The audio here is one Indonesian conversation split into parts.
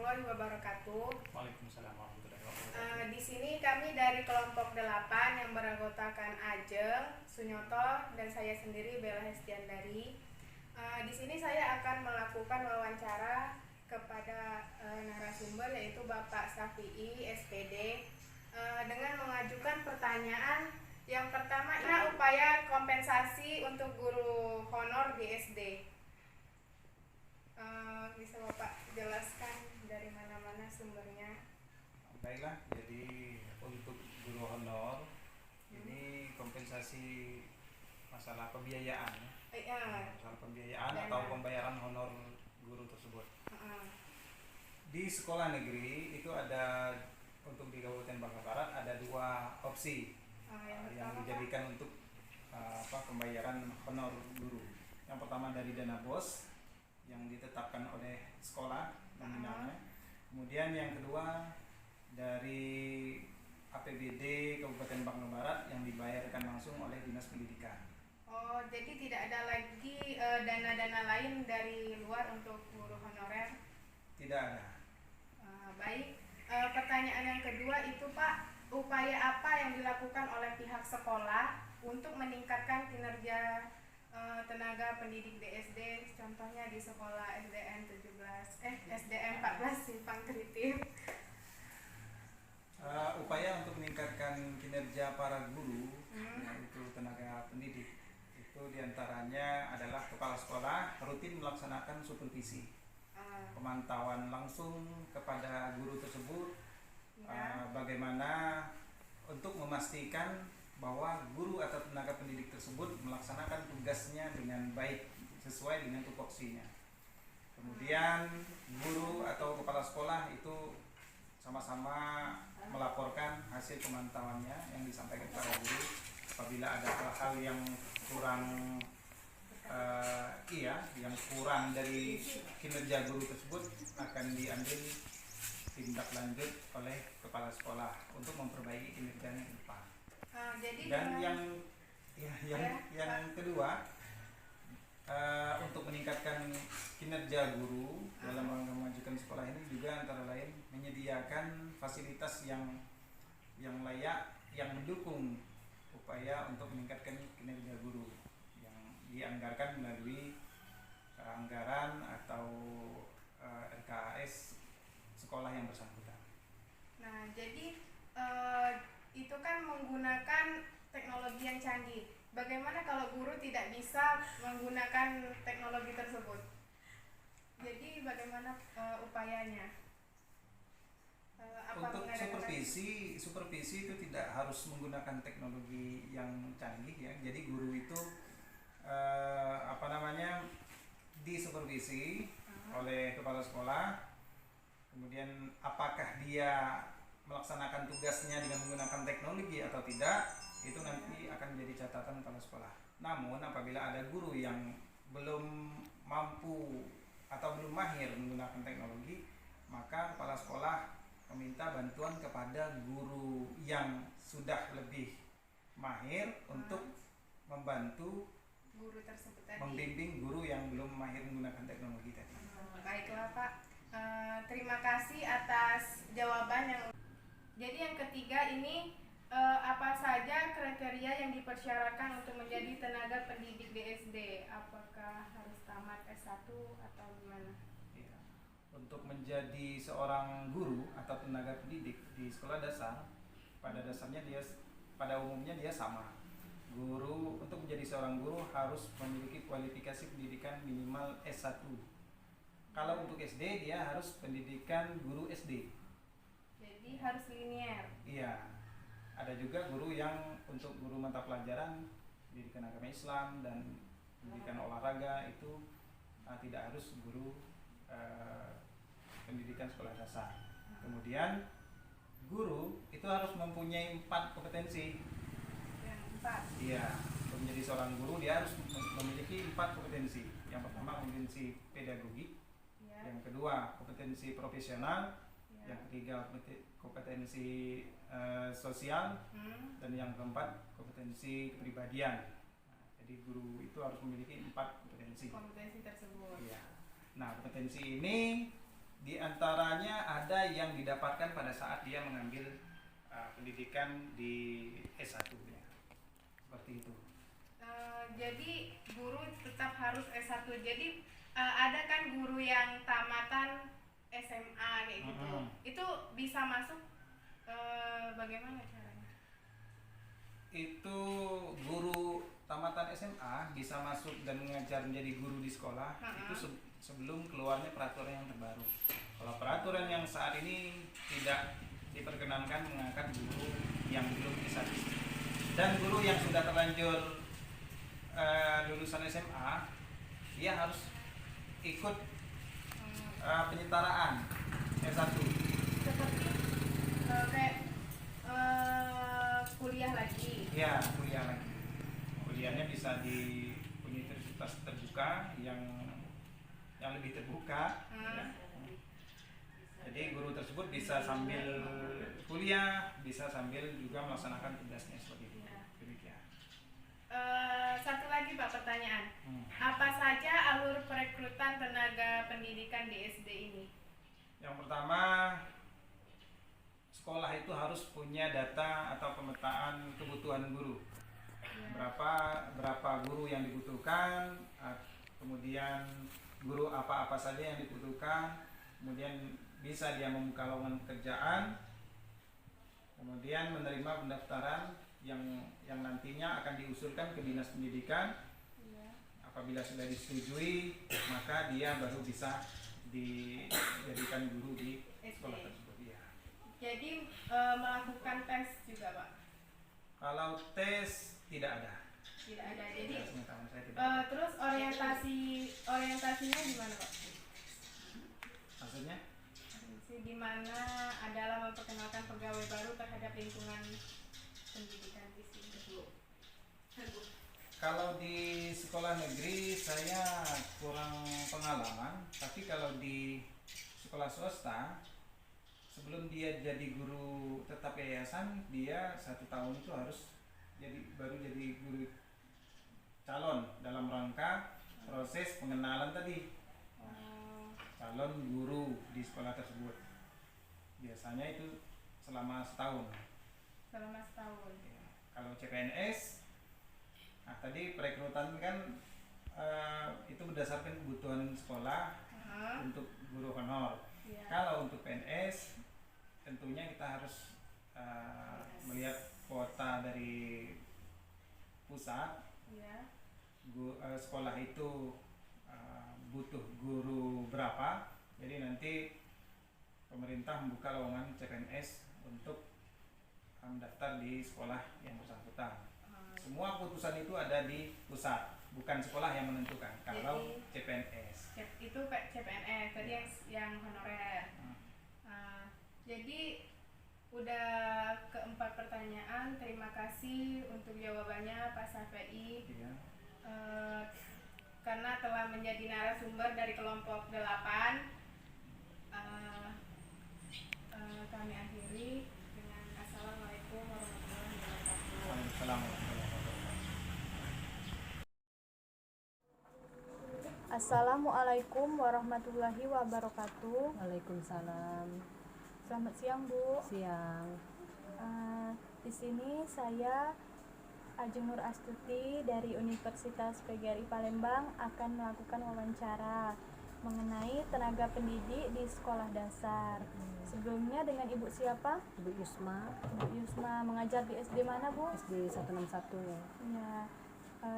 warahmatullahi wabarakatuh. Waalaikumsalam warahmatullahi wabarakatuh. Di sini kami dari kelompok 8 yang beranggotakan Ajeng, Sunyoto, dan saya sendiri Bella Hestiandari. Di sini saya akan melakukan wawancara kepada narasumber yaitu Bapak Safi'i, SPD, dengan mengajukan pertanyaan. Yang pertama, upaya kompensasi untuk guru honor di SD. Bisa Bapak jelaskan dari mana-mana sumbernya? Baiklah, jadi untuk guru honor ini kompensasi masalah pembiayaan, masalah pembiayaan atau pembayaran honor guru tersebut. Di sekolah negeri itu ada, untuk di Kabupaten Bangka Barat ada dua opsi yang dijadikan untuk pembayaran honor guru. Yang pertama dari dana BOS yang ditetapkan oleh sekolah nominalnya. Kemudian yang kedua dari APBD Kabupaten Bangka Barat yang dibayarkan langsung oleh Dinas Pendidikan. Oh, jadi tidak ada lagi dana-dana lain dari luar untuk guru honorer? Tidak ada. Baik. Pertanyaan yang kedua itu Pak, upaya apa yang dilakukan oleh pihak sekolah untuk meningkatkan kinerja tenaga pendidik di SD, contohnya di sekolah SDM 14 Simpang Kritif? Upaya untuk meningkatkan kinerja para guru, yaitu tenaga pendidik, itu diantaranya adalah kepala sekolah rutin melaksanakan supervisi, pemantauan langsung kepada guru tersebut, bagaimana untuk memastikan bahwa guru atau tenaga pendidik tersebut melaksanakan tugasnya dengan baik sesuai dengan tupoksinya. Kemudian guru atau kepala sekolah itu sama-sama melaporkan hasil pemantauannya yang disampaikan kepada guru. Apabila ada hal-hal yang kurang yang kurang dari kinerja guru tersebut, akan diambil tindak lanjut oleh kepala sekolah untuk memperbaiki kinerjanya ke depan. Dan yang kedua, untuk meningkatkan kinerja guru dalam memajukan sekolah ini juga antara lain menyediakan fasilitas yang layak yang mendukung upaya untuk meningkatkan kinerja guru yang dianggarkan melalui anggaran atau RKAS sekolah yang bersangkutan. Nah, jadi itu kan menggunakan teknologi yang canggih. Bagaimana kalau guru tidak bisa menggunakan teknologi tersebut? Jadi bagaimana upayanya? Untuk supervisi itu tidak harus menggunakan teknologi yang canggih ya. Jadi guru itu disupervisi oleh kepala sekolah. Kemudian apakah dia melaksanakan tugasnya dengan menggunakan teknologi atau tidak, itu nanti akan menjadi catatan kepala sekolah. Namun apabila ada guru yang belum mampu atau belum mahir menggunakan teknologi, maka kepala sekolah meminta bantuan kepada guru yang sudah lebih mahir untuk membantu guru tersebut tadi, membimbing guru yang belum mahir menggunakan teknologi tadi. Baiklah Pak, terima kasih atas jawaban yang. Jadi yang ketiga ini, apa saja kriteria yang dipersyaratkan untuk menjadi tenaga pendidik di SD? Apakah harus tamat S1 atau gimana? Ya. Untuk menjadi seorang guru atau tenaga pendidik di sekolah dasar, pada umumnya dia sama. Guru, untuk menjadi seorang guru harus memiliki kualifikasi pendidikan minimal S1. Kalau untuk SD dia harus pendidikan guru SD. Jadi harus linier. Iya. Ada juga guru yang untuk guru mata pelajaran pendidikan agama Islam dan pendidikan olahraga itu tidak harus guru pendidikan sekolah dasar. Kemudian guru itu harus mempunyai 4 kompetensi. Iya, untuk menjadi seorang guru dia harus memiliki 4 kompetensi. Yang pertama kompetensi pedagogik, yang kedua kompetensi profesional, yang ketiga kompetensi sosial, dan yang keempat kompetensi kepribadian. Jadi guru itu harus memiliki 4 kompetensi tersebut. Iya. Nah, kompetensi ini Di antaranya ada yang didapatkan pada saat dia mengambil pendidikan di S1-nya. Seperti itu. Jadi guru tetap harus S1. Jadi ada kan guru yang tamatan SMA kayak gitu. Itu bisa masuk bagaimana caranya? Itu guru tamatan SMA bisa masuk dan mengajar menjadi guru di sekolah itu sebelum keluarnya peraturan yang terbaru. Kalau peraturan yang saat ini tidak diperkenankan mengangkat guru yang belum S1 dan guru yang sudah terlanjur lulusan SMA, dia harus ikut penyetaraan S1 seperti kayak kuliah lagi. Ya, kuliah lagi. Kuliahnya bisa di universitas terbuka yang lebih terbuka ya. Jadi guru tersebut bisa sambil kuliah, bisa sambil juga melaksanakan tugasnya seperti itu. Demikian. Satu lagi Pak pertanyaan. Apa saja alur perekrutan tenaga pendidikan di SD ini? Yang pertama, sekolah itu harus punya data atau pemetaan kebutuhan guru. Berapa guru yang dibutuhkan, kemudian guru apa saja yang dibutuhkan, kemudian bisa dia membuka lowongan pekerjaan, kemudian menerima pendaftaran yang nantinya akan diusulkan ke dinas pendidikan. Apabila sudah disetujui, maka dia baru bisa dijadikan guru di sekolah tersebut. Ya. Jadi melakukan tes juga Pak? Kalau tes tidak ada. Tidak ada. Jadi terus orientasinya gimana Pak? Maksudnya? Di mana adalah memperkenalkan pegawai baru terhadap lingkungan pendidikan di sini. Kalau di sekolah negeri saya kurang pengalaman, tapi kalau di sekolah swasta sebelum dia jadi guru tetap yayasan, dia 1 tahun itu harus baru jadi guru calon dalam rangka proses pengenalan tadi. Calon guru di sekolah tersebut biasanya itu selama setahun. Ya. Kalau CPNS, tadi perekrutan kan itu berdasarkan kebutuhan sekolah untuk guru honor. Kalau untuk PNS tentunya kita harus melihat kuota dari pusat. Sekolah itu butuh guru berapa, jadi nanti pemerintah membuka lowongan CPNS untuk mendaftar di sekolah yang bersangkutan. Semua keputusan itu ada di pusat, bukan sekolah yang menentukan. Kalau CPNS itu CPNS tadi yang honorer. Jadi udah keempat pertanyaan. Terima kasih untuk jawabannya Pak Safei. Karena telah menjadi narasumber dari kelompok 8. Kami akhiri dengan Assalamualaikum warahmatullahi wabarakatuh. Waalaikumsalam. Assalamualaikum warahmatullahi wabarakatuh. Waalaikumsalam. Selamat siang Bu. Siang. Di sini saya Ajeng Nur Astuti dari Universitas PGRI Palembang akan melakukan wawancara mengenai tenaga pendidik di sekolah dasar. Sebelumnya dengan Ibu siapa? Ibu Yusma. Ibu Yusma mengajar di SD mana Bu? SD 161 ya. Ya.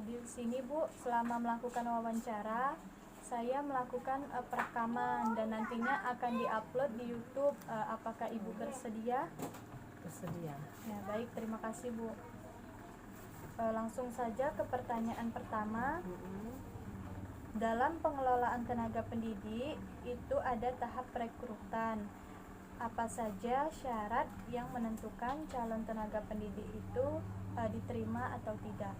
Di sini Bu, selama melakukan wawancara, saya melakukan perekaman dan nantinya akan diupload di YouTube. Apakah Ibu bersedia? Bersedia. Ya, baik, terima kasih Bu. Langsung saja ke pertanyaan pertama. Dalam pengelolaan tenaga pendidik itu ada tahap perekrutan. Apa saja syarat yang menentukan calon tenaga pendidik itu diterima atau tidak?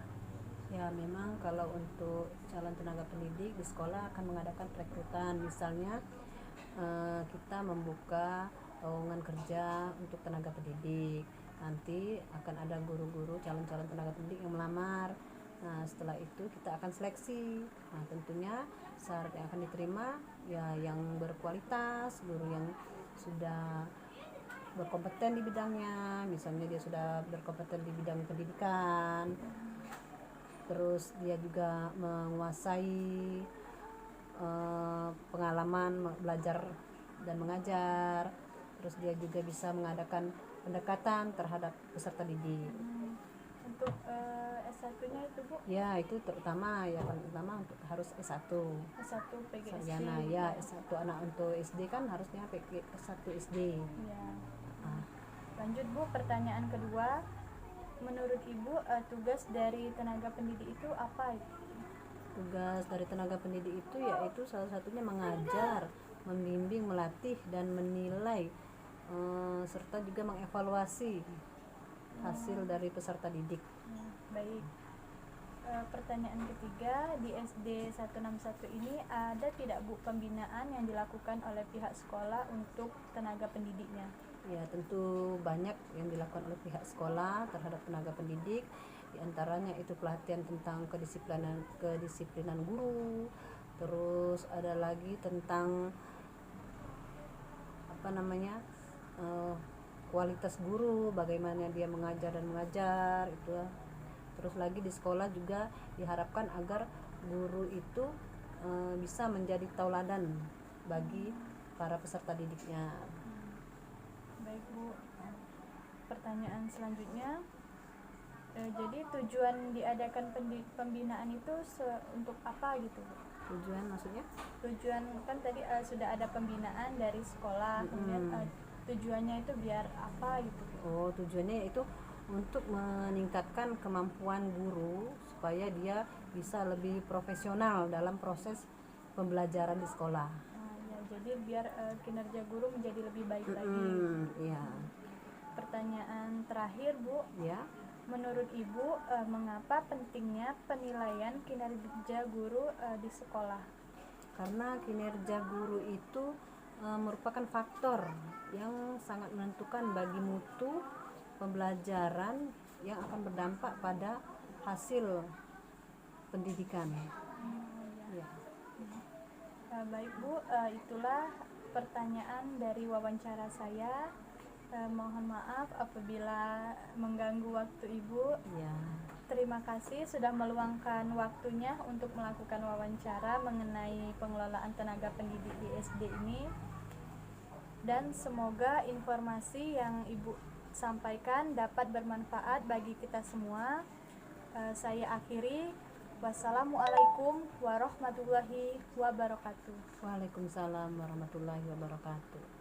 Ya, memang kalau untuk calon tenaga pendidik di sekolah akan mengadakan perekrutan. Misalnya kita membuka lowongan kerja untuk tenaga pendidik. Nanti akan ada guru-guru calon-calon tenaga pendidik yang melamar. Nah, setelah itu kita akan seleksi. Nah, tentunya syarat yang akan diterima ya yang berkualitas, guru yang sudah berkompeten di bidangnya, misalnya dia sudah berkompeten di bidang pendidikan, terus dia juga menguasai pengalaman belajar dan mengajar, terus dia juga bisa mengadakan pendekatan terhadap peserta didik. Untuk S1-nya itu Bu? Ya, itu terutama ya paling utama untuk harus S1. S1 PGSD. Sarjana ya, S1 anak untuk SD kan harusnya S1 SD. Ya. Lanjut Bu, pertanyaan kedua. Menurut Ibu tugas dari tenaga pendidik itu apa? Tugas dari tenaga pendidik itu yaitu salah satunya mengajar, membimbing, melatih dan menilai serta juga mengevaluasi hasil dari peserta didik. Baik. Pertanyaan ketiga, di SD 161 ini ada tidak Bu pembinaan yang dilakukan oleh pihak sekolah untuk tenaga pendidiknya? Ya, tentu banyak yang dilakukan oleh pihak sekolah terhadap tenaga pendidik. Di antaranya itu pelatihan tentang kedisiplinan guru, terus ada lagi tentang kualitas guru, bagaimana dia mengajar dan mengajar itu. Terus lagi di sekolah juga diharapkan agar guru itu bisa menjadi tauladan bagi para peserta didiknya. Baik Bu, pertanyaan selanjutnya, jadi tujuan diadakan pembinaan itu untuk apa gitu Bu? Tujuan maksudnya? Tujuan kan tadi sudah ada pembinaan dari sekolah, kemudian tujuannya itu biar apa gitu? Oh, tujuannya itu untuk meningkatkan kemampuan guru supaya dia bisa lebih profesional dalam proses pembelajaran di sekolah. Ya, jadi biar kinerja guru menjadi lebih baik lagi. Iya. Pertanyaan terakhir Bu. Ya. Menurut Ibu, mengapa pentingnya penilaian kinerja guru di sekolah? Karena kinerja guru itu merupakan faktor yang sangat menentukan bagi mutu pembelajaran yang akan berdampak pada hasil pendidikan. Ya. Baik Bu, itulah pertanyaan dari wawancara saya. Mohon maaf apabila mengganggu waktu Ibu. Ya. Terima kasih sudah meluangkan waktunya untuk melakukan wawancara mengenai pengelolaan tenaga pendidik di SD ini. Dan semoga informasi yang Ibu sampaikan dapat bermanfaat bagi kita semua. Saya akhiri. Wassalamualaikum warahmatullahi wabarakatuh. Waalaikumsalam warahmatullahi wabarakatuh.